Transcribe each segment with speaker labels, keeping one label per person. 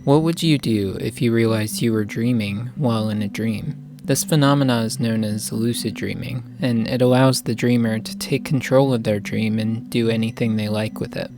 Speaker 1: What would you do if you realized you were dreaming while in a dream? This phenomena is known as lucid dreaming, and it allows the dreamer to take control of their dream and do anything they like with it.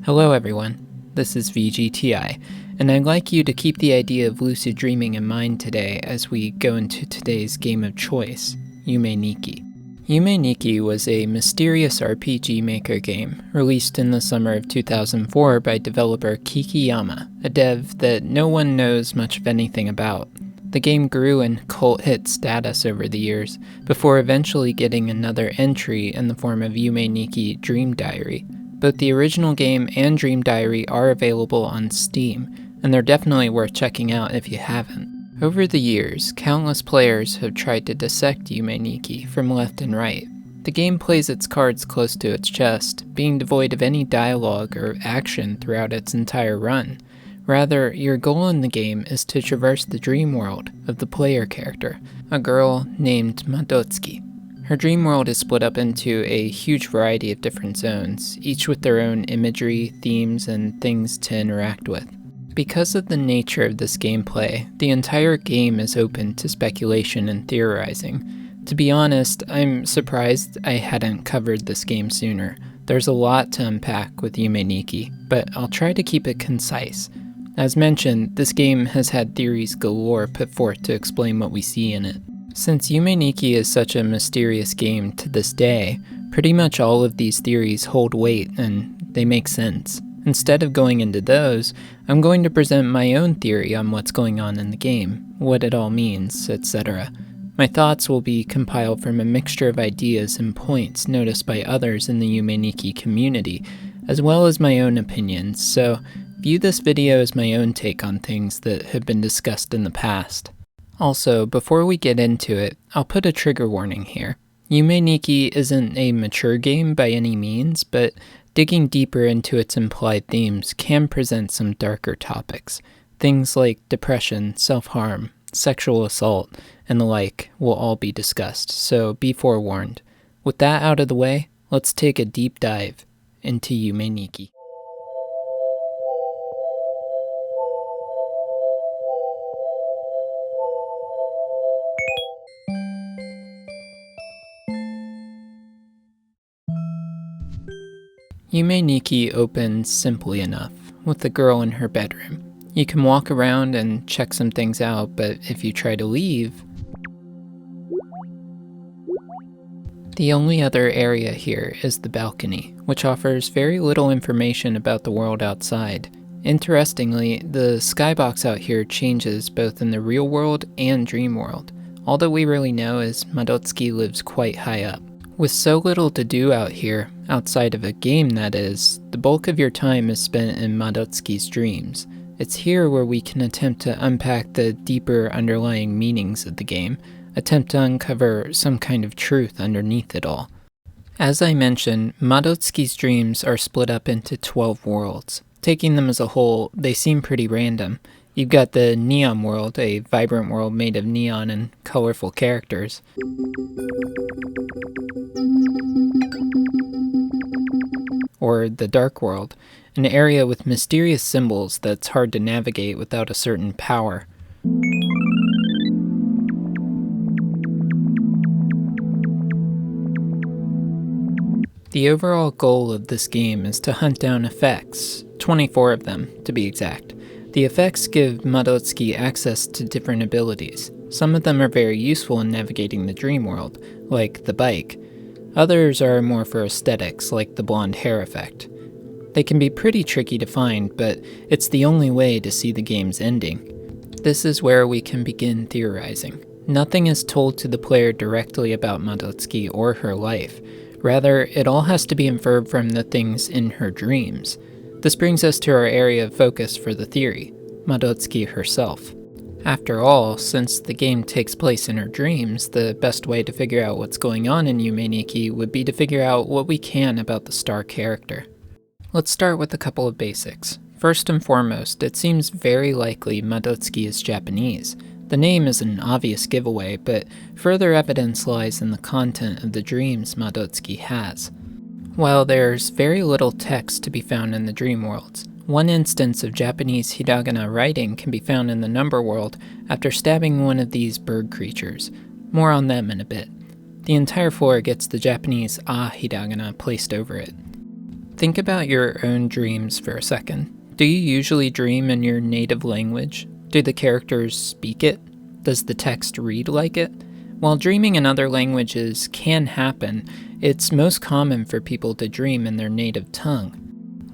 Speaker 1: Hello everyone, this is VGTI, and I'd like you to keep the idea of lucid dreaming in mind today as we go into today's game of choice, Yume Nikki. Yume Nikki was a mysterious RPG Maker game released in the summer of 2004 by developer Kikiyama, a dev that no one knows much of anything about. The game grew in cult hit status over the years, before eventually getting another entry in the form of Yume Nikki Dream Diary. Both the original game and Dream Diary are available on Steam, and they're definitely worth checking out if you haven't. Over the years, countless players have tried to dissect Yume Nikki from left and right. The game plays its cards close to its chest, being devoid of any dialogue or action throughout its entire run. Rather, your goal in the game is to traverse the dream world of the player character, a girl named Madotsuki. Her dream world is split up into a huge variety of different zones, each with their own imagery, themes, and things to interact with. Because of the nature of this gameplay, the entire game is open to speculation and theorizing. To be honest, I'm surprised I hadn't covered this game sooner. There's a lot to unpack with Yume Nikki, but I'll try to keep it concise. As mentioned, this game has had theories galore put forth to explain what we see in it. Since Yume Nikki is such a mysterious game to this day, pretty much all of these theories hold weight and they make sense. Instead of going into those, I'm going to present my own theory on what's going on in the game, what it all means, etc. My thoughts will be compiled from a mixture of ideas and points noticed by others in the Yume Nikki community, as well as my own opinions, so view this video as my own take on things that have been discussed in the past. Also, before we get into it, I'll put a trigger warning here. Yume Nikki isn't a mature game by any means, but digging deeper into its implied themes can present some darker topics. Things like depression, self-harm, sexual assault, and the like will all be discussed, so be forewarned. With that out of the way, let's take a deep dive into Yume Nikki. Yume Nikki opens simply enough, with the girl in her bedroom. You can walk around and check some things out, but if you try to leave, the only other area here is the balcony, which offers very little information about the world outside. Interestingly, the skybox out here changes both in the real world and dream world. All that we really know is Madotsuki lives quite high up. With so little to do out here, outside of a game that is, the bulk of your time is spent in Madotsuki's dreams. It's here where we can attempt to unpack the deeper underlying meanings of the game, attempt to uncover some kind of truth underneath it all. As I mentioned, Madotsuki's dreams are split up into 12 worlds. Taking them as a whole, they seem pretty random. You've got the Neon world, a vibrant world made of neon and colorful characters. Or the Dark World, an area with mysterious symbols that's hard to navigate without a certain power. The overall goal of this game is to hunt down effects, 24 of them to be exact. The effects give Madotsuki access to different abilities. Some of them are very useful in navigating the dream world, like the bike. Others are more for aesthetics, like the blonde hair effect. They can be pretty tricky to find, but it's the only way to see the game's ending. This is where we can begin theorizing. Nothing is told to the player directly about Madotsuki or her life. Rather, it all has to be inferred from the things in her dreams. This brings us to our area of focus for the theory, Madotsuki herself. After all, since the game takes place in her dreams, the best way to figure out what's going on in Yume Nikki would be to figure out what we can about the star character. Let's start with a couple of basics. First and foremost, it seems very likely Madotsuki is Japanese. The name is an obvious giveaway, but further evidence lies in the content of the dreams Madotsuki has. While there's very little text to be found in the dream worlds, One instance of Japanese hiragana writing can be found in the number world after stabbing one of these bird creatures. More on them in a bit. The entire floor gets the Japanese a hiragana placed over it. Think about your own dreams for a second. Do you usually dream in your native language? Do the characters speak it? Does the text read like it? While dreaming in other languages can happen, it's most common for people to dream in their native tongue.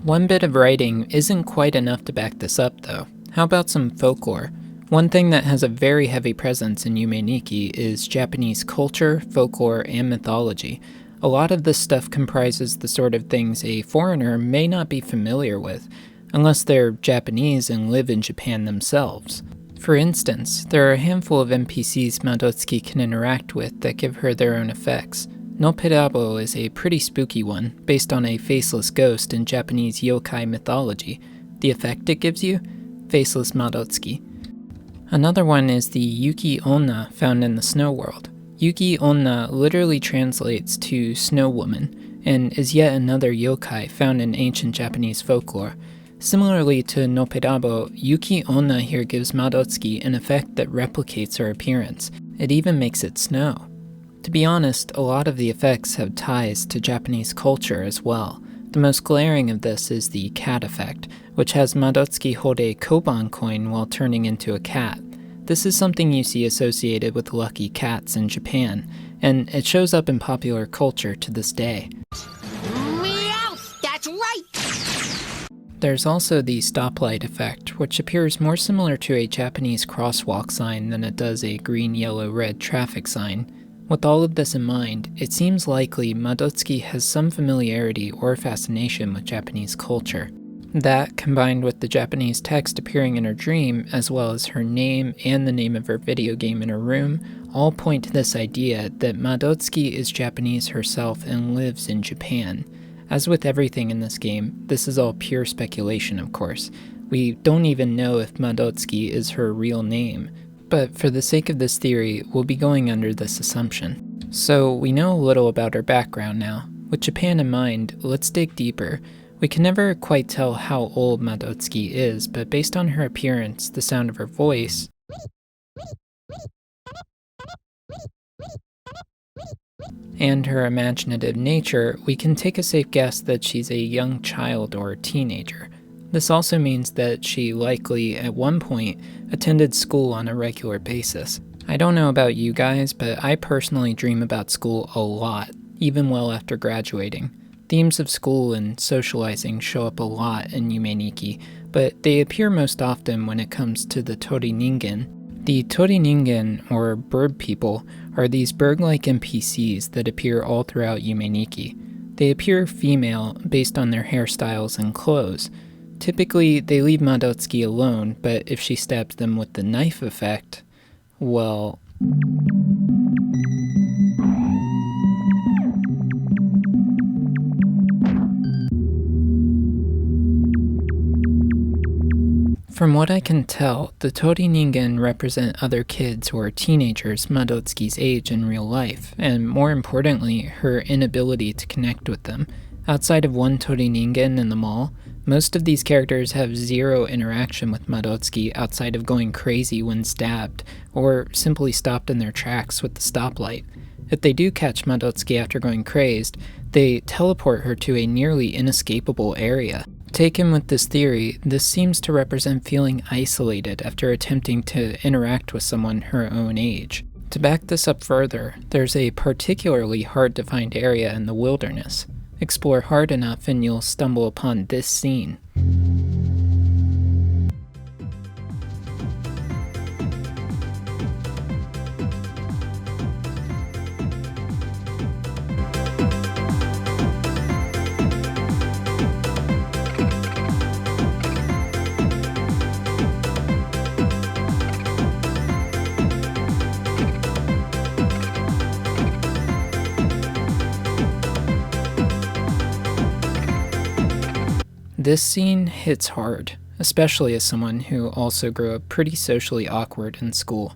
Speaker 1: One bit of writing isn't quite enough to back this up though. How about some folklore? One thing that has a very heavy presence in Yume Nikki is Japanese culture, folklore, and mythology. A lot of this stuff comprises the sort of things a foreigner may not be familiar with, unless they're Japanese and live in Japan themselves. For instance, there are a handful of NPCs Madotsuki can interact with that give her their own effects. No Perabo is a pretty spooky one, based on a faceless ghost in Japanese yokai mythology. The effect it gives you? Faceless Madotsuki. Another one is the Yuki Onna found in the snow world. Yuki Onna literally translates to snow woman, and is yet another yokai found in ancient Japanese folklore. Similarly to No Perabo, Yuki Onna here gives Madotsuki an effect that replicates her appearance. It even makes it snow. To be honest, a lot of the effects have ties to Japanese culture as well. The most glaring of this is the cat effect, which has Madotsuki hold a koban coin while turning into a cat. This is something you see associated with lucky cats in Japan, and it shows up in popular culture to this day.
Speaker 2: Meow! That's right!
Speaker 1: There's also the stoplight effect, which appears more similar to a Japanese crosswalk sign than it does a green, yellow, red traffic sign. With all of this in mind, it seems likely Madotsuki has some familiarity or fascination with Japanese culture. That, combined with the Japanese text appearing in her dream, as well as her name and the name of her video game in her room, all point to this idea that Madotsuki is Japanese herself and lives in Japan. As with everything in this game, this is all pure speculation, of course. We don't even know if Madotsuki is her real name, but for the sake of this theory, we'll be going under this assumption. So we know a little about her background now. With Japan in mind, let's dig deeper. We can never quite tell how old Madotsuki is, but based on her appearance, the sound of her voice, and her imaginative nature, we can take a safe guess that she's a young child or teenager. This also means that she likely, at one point, attended school on a regular basis. I don't know about you guys, but I personally dream about school a lot, even well after graduating. Themes of school and socializing show up a lot in Yume Nikki, but they appear most often when it comes to the Tori Ningen. The Tori Ningen, or bird people, are these bird-like NPCs that appear all throughout Yume Nikki. They appear female based on their hairstyles and clothes. Typically, they leave Madotsuki alone, but if she stabs them with the knife effect, well... From what I can tell, the Tori Ningen represent other kids who are teenagers Madotsuki's age in real life, and more importantly, her inability to connect with them. Outside of one Tori Ningen in the mall, most of these characters have zero interaction with Madotsuki outside of going crazy when stabbed, or simply stopped in their tracks with the stoplight. If they do catch Madotsuki after going crazed, they teleport her to a nearly inescapable area. Taken with this theory, this seems to represent feeling isolated after attempting to interact with someone her own age. To back this up further, there's a particularly hard to find area in the wilderness. Explore hard enough and you'll stumble upon this scene. This scene hits hard, especially as someone who also grew up pretty socially awkward in school.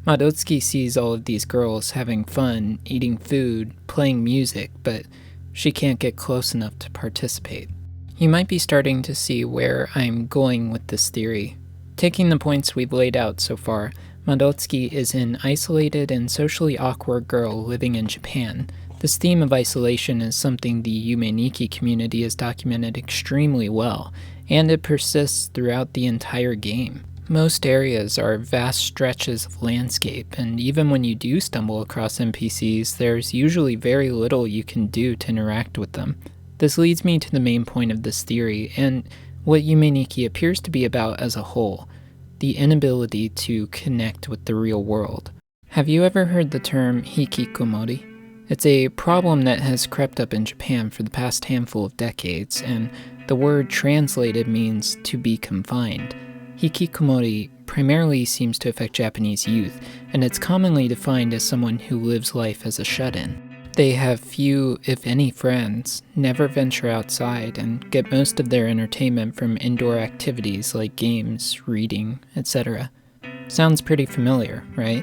Speaker 1: Madotsuki sees all of these girls having fun, eating food, playing music, but she can't get close enough to participate. You might be starting to see where I'm going with this theory. Taking the points we've laid out so far, Madotsuki is an isolated and socially awkward girl living in Japan. This theme of isolation is something the Yume Nikki community has documented extremely well, and it persists throughout the entire game. Most areas are vast stretches of landscape, and even when you do stumble across NPCs, there's usually very little you can do to interact with them. This leads me to the main point of this theory, and what Yume Nikki appears to be about as a whole: the inability to connect with the real world. Have you ever heard the term hikikomori? It's a problem that has crept up in Japan for the past handful of decades, and the word translated means to be confined. Hikikomori primarily seems to affect Japanese youth, and it's commonly defined as someone who lives life as a shut-in. They have few, if any, friends, never venture outside, and get most of their entertainment from indoor activities like games, reading, etc. Sounds pretty familiar, right?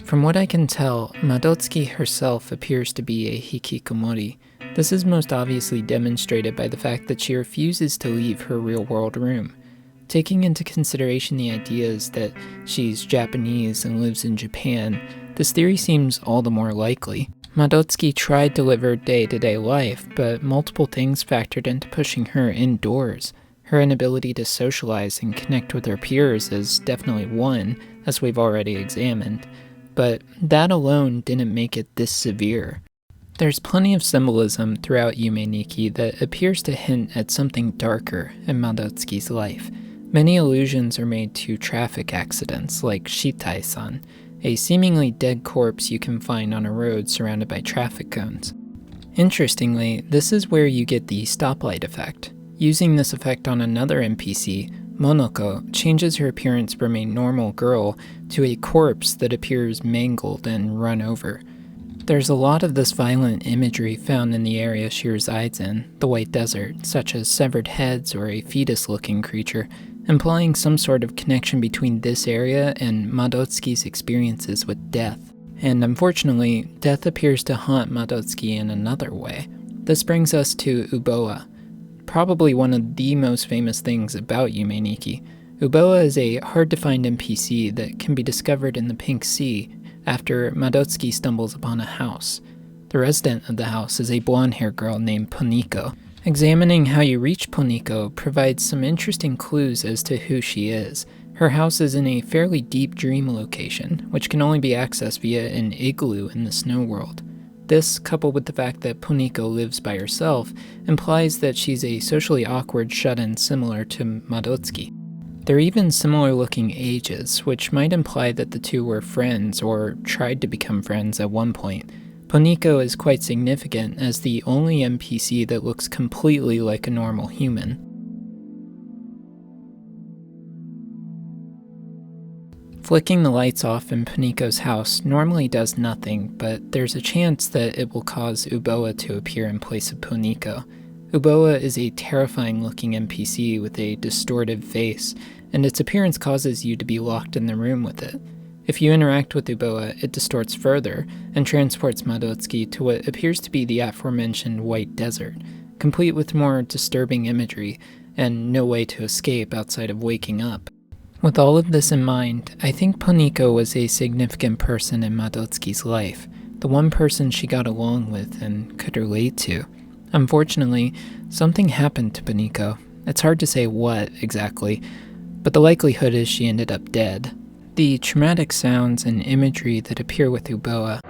Speaker 1: From what I can tell, Madotsuki herself appears to be a hikikomori. This is most obviously demonstrated by the fact that she refuses to leave her real-world room. Taking into consideration the ideas that she's Japanese and lives in Japan, this theory seems all the more likely. Madotsuki tried to live her day-to-day life, but multiple things factored into pushing her indoors. Her inability to socialize and connect with her peers is definitely one, as we've already examined, but that alone didn't make it this severe. There's plenty of symbolism throughout Yume Nikki that appears to hint at something darker in Madotsuki's life. Many allusions are made to traffic accidents, like Shitai-san, a seemingly dead corpse you can find on a road surrounded by traffic cones. Interestingly, this is where you get the stoplight effect. Using this effect on another NPC, Monoko changes her appearance from a normal girl to a corpse that appears mangled and run over. There's a lot of this violent imagery found in the area she resides in, the White Desert, such as severed heads or a fetus-looking creature, implying some sort of connection between this area and Madotsuki's experiences with death. And unfortunately, death appears to haunt Madotsuki in another way. This brings us to Uboa, probably one of the most famous things about Yume Nikki. Uboa is a hard-to-find NPC that can be discovered in the Pink Sea after Madotsuki stumbles upon a house. The resident of the house is a blonde-haired girl named Poniko. Examining how you reach Poniko provides some interesting clues as to who she is. Her house is in a fairly deep dream location, which can only be accessed via an igloo in the snow world. This, coupled with the fact that Poniko lives by herself, implies that she's a socially awkward shut-in similar to Madotsuki. They're even similar looking ages, which might imply that the two were friends or tried to become friends at one point. Poniko is quite significant as the only NPC that looks completely like a normal human. Flicking the lights off in Poniko's house normally does nothing, but there's a chance that it will cause Uboa to appear in place of Poniko. Uboa is a terrifying looking NPC with a distorted face, and its appearance causes you to be locked in the room with it. If you interact with Uboa, it distorts further and transports Madotsuki to what appears to be the aforementioned White Desert, complete with more disturbing imagery and no way to escape outside of waking up. With all of this in mind, I think Poniko was a significant person in Madotsuki's life, the one person she got along with and could relate to. Unfortunately, something happened to Poniko. It's hard to say what exactly, but the likelihood is she ended up dead. The traumatic sounds and imagery that appear with Uboa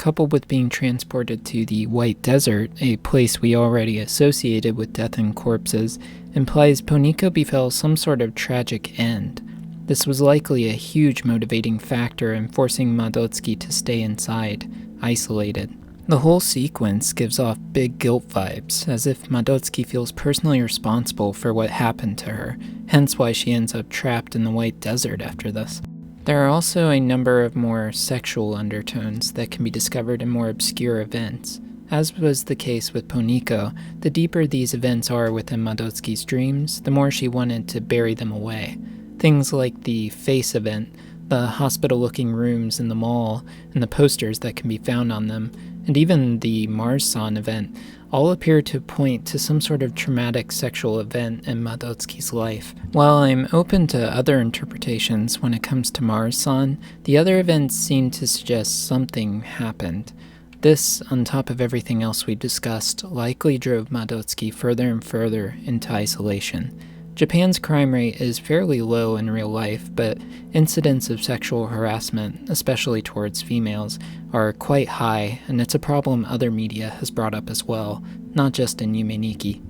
Speaker 1: coupled with being transported to the White Desert, a place we already associated with death and corpses, implies Poniko befell some sort of tragic end. This was likely a huge motivating factor in forcing Madotsuki to stay inside, isolated. The whole sequence gives off big guilt vibes, as if Madotsuki feels personally responsible for what happened to her, hence why she ends up trapped in the White Desert after this. There are also a number of more sexual undertones that can be discovered in more obscure events. As was the case with Poniko, the deeper these events are within Madotsuki's dreams, the more she wanted to bury them away. Things like the face event, the hospital-looking rooms in the mall, and the posters that can be found on them, and even the Mars-san event all appear to point to some sort of traumatic sexual event in Madotsuki's life. While I'm open to other interpretations when it comes to Mars-san, the other events seem to suggest something happened. This, on top of everything else we discussed, likely drove Madotsuki further and further into isolation. Japan's crime rate is fairly low in real life, but incidents of sexual harassment, especially towards females, are quite high, and it's a problem other media has brought up as well, not just in Yume Nikki.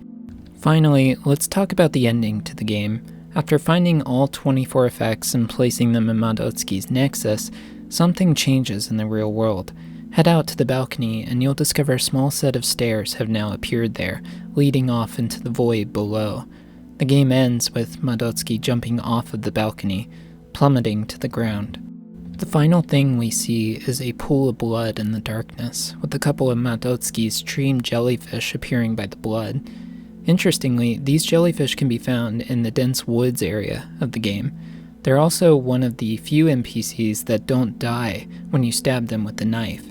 Speaker 1: Finally, let's talk about the ending to the game. After finding all 24 effects and placing them in Madotsuki's nexus, something changes in the real world. Head out to the balcony and you'll discover a small set of stairs have now appeared there, leading off into the void below. The game ends with Madotsuki jumping off of the balcony, plummeting to the ground. The final thing we see is a pool of blood in the darkness, with a couple of Madotsuki's dream jellyfish appearing by the blood. Interestingly, these jellyfish can be found in the dense woods area of the game. They're also one of the few NPCs that don't die when you stab them with a knife.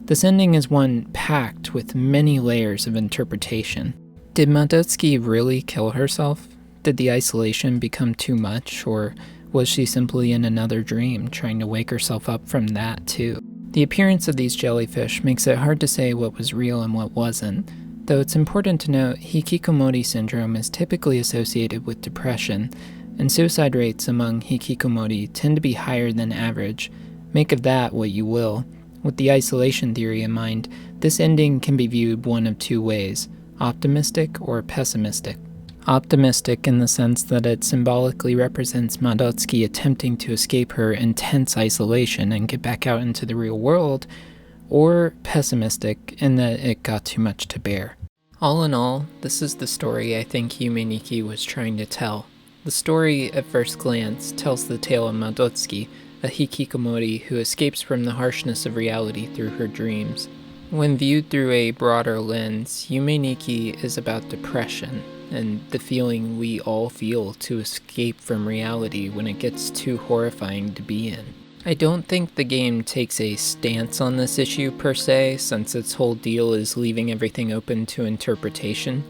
Speaker 1: This ending is one packed with many layers of interpretation. Did Madotsuki really kill herself? Did the isolation become too much, or was she simply in another dream, trying to wake herself up from that too? The appearance of these jellyfish makes it hard to say what was real and what wasn't, though it's important to note hikikomori syndrome is typically associated with depression, and suicide rates among hikikomori tend to be higher than average. Make of that what you will. With the isolation theory in mind, this ending can be viewed one of two ways: optimistic or pessimistic. Optimistic in the sense that it symbolically represents Madotsuki attempting to escape her intense isolation and get back out into the real world, or pessimistic in that it got too much to bear. All in all, this is the story I think Yume Nikki was trying to tell. The story, at first glance, tells the tale of Madotsuki, a hikikomori who escapes from the harshness of reality through her dreams. When viewed through a broader lens, Yume Nikki is about depression, and the feeling we all feel to escape from reality when it gets too horrifying to be in. I don't think the game takes a stance on this issue per se, since its whole deal is leaving everything open to interpretation,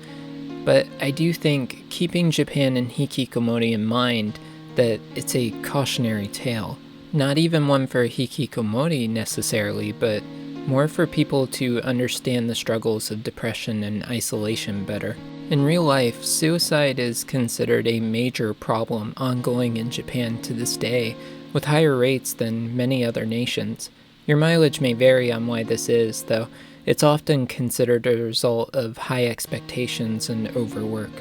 Speaker 1: but I do think, keeping Japan and hikikomori in mind, that it's a cautionary tale. Not even one for hikikomori necessarily, but more for people to understand the struggles of depression and isolation better. In real life, suicide is considered a major problem ongoing in Japan to this day, with higher rates than many other nations. Your mileage may vary on why this is, though it's often considered a result of high expectations and overwork.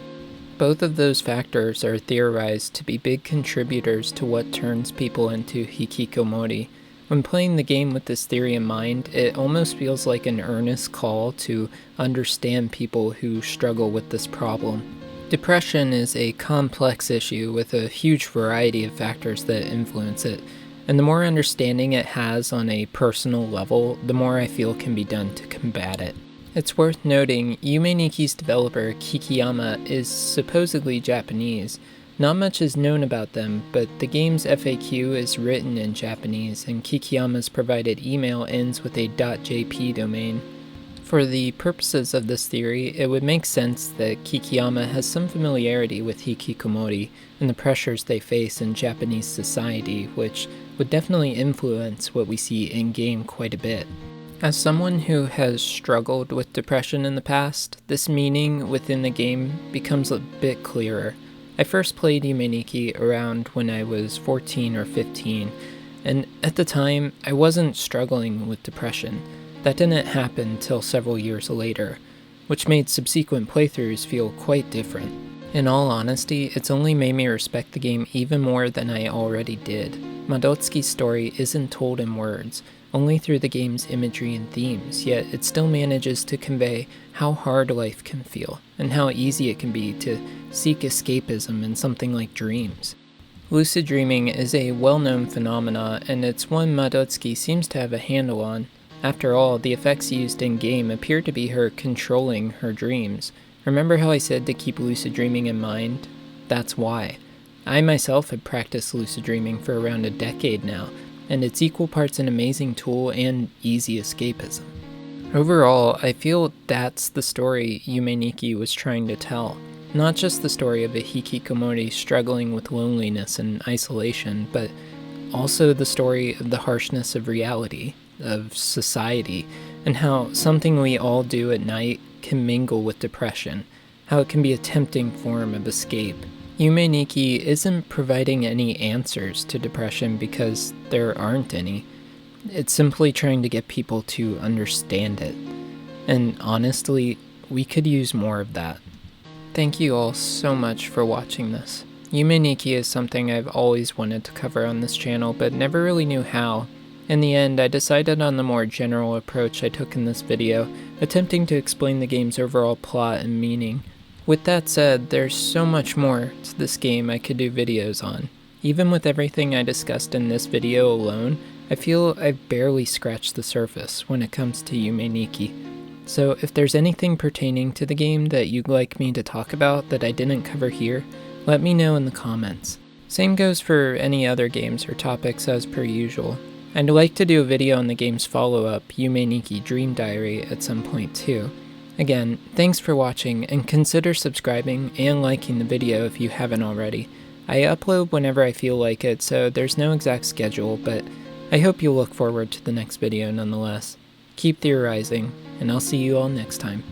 Speaker 1: Both of those factors are theorized to be big contributors to what turns people into hikikomori. When playing the game with this theory in mind, it almost feels like an earnest call to understand people who struggle with this problem. Depression is a complex issue with a huge variety of factors that influence it, and the more understanding it has on a personal level, the more I feel can be done to combat it. It's worth noting, Yume Nikki's developer, Kikiyama, is supposedly Japanese. Not much is known about them, but the game's FAQ is written in Japanese, and Kikiyama's provided email ends with a .jp domain. For the purposes of this theory, it would make sense that Kikiyama has some familiarity with hikikomori and the pressures they face in Japanese society, which would definitely influence what we see in-game quite a bit. As someone who has struggled with depression in the past, this meaning within the game becomes a bit clearer. I first played Yume Nikki around when I was 14 or 15, and at the time, I wasn't struggling with depression. That didn't happen till several years later, which made subsequent playthroughs feel quite different. In all honesty, it's only made me respect the game even more than I already did. Madotsuki's story isn't told in words, only through the game's imagery and themes, yet it still manages to convey how hard life can feel, and how easy it can be to seek escapism in something like dreams. Lucid dreaming is a well-known phenomena, and it's one Madotsuki seems to have a handle on. After all, the effects used in-game appear to be her controlling her dreams. Remember how I said to keep lucid dreaming in mind? That's why. I myself have practiced lucid dreaming for around a decade now, and it's equal parts an amazing tool and easy escapism. Overall, I feel that's the story Yume Nikki was trying to tell. Not just the story of a hikikomori struggling with loneliness and isolation, but also the story of the harshness of reality, of society, and how something we all do at night can mingle with depression, how it can be a tempting form of escape. Yume Nikki isn't providing any answers to depression because there aren't any. It's simply trying to get people to understand it. And honestly, we could use more of that. Thank you all so much for watching this. Yume Nikki is something I've always wanted to cover on this channel, but never really knew how. In the end, I decided on the more general approach I took in this video, attempting to explain the game's overall plot and meaning. With that said, there's so much more to this game I could do videos on. Even with everything I discussed in this video alone, I feel I've barely scratched the surface when it comes to Yume Nikki. So if there's anything pertaining to the game that you'd like me to talk about that I didn't cover here, let me know in the comments. Same goes for any other games or topics as per usual. I'd like to do a video on the game's follow-up, Yume Nikki Dream Diary, at some point too. Again, thanks for watching, and consider subscribing and liking the video if you haven't already. I upload whenever I feel like it, so there's no exact schedule, but I hope you'll look forward to the next video nonetheless. Keep theorizing, and I'll see you all next time.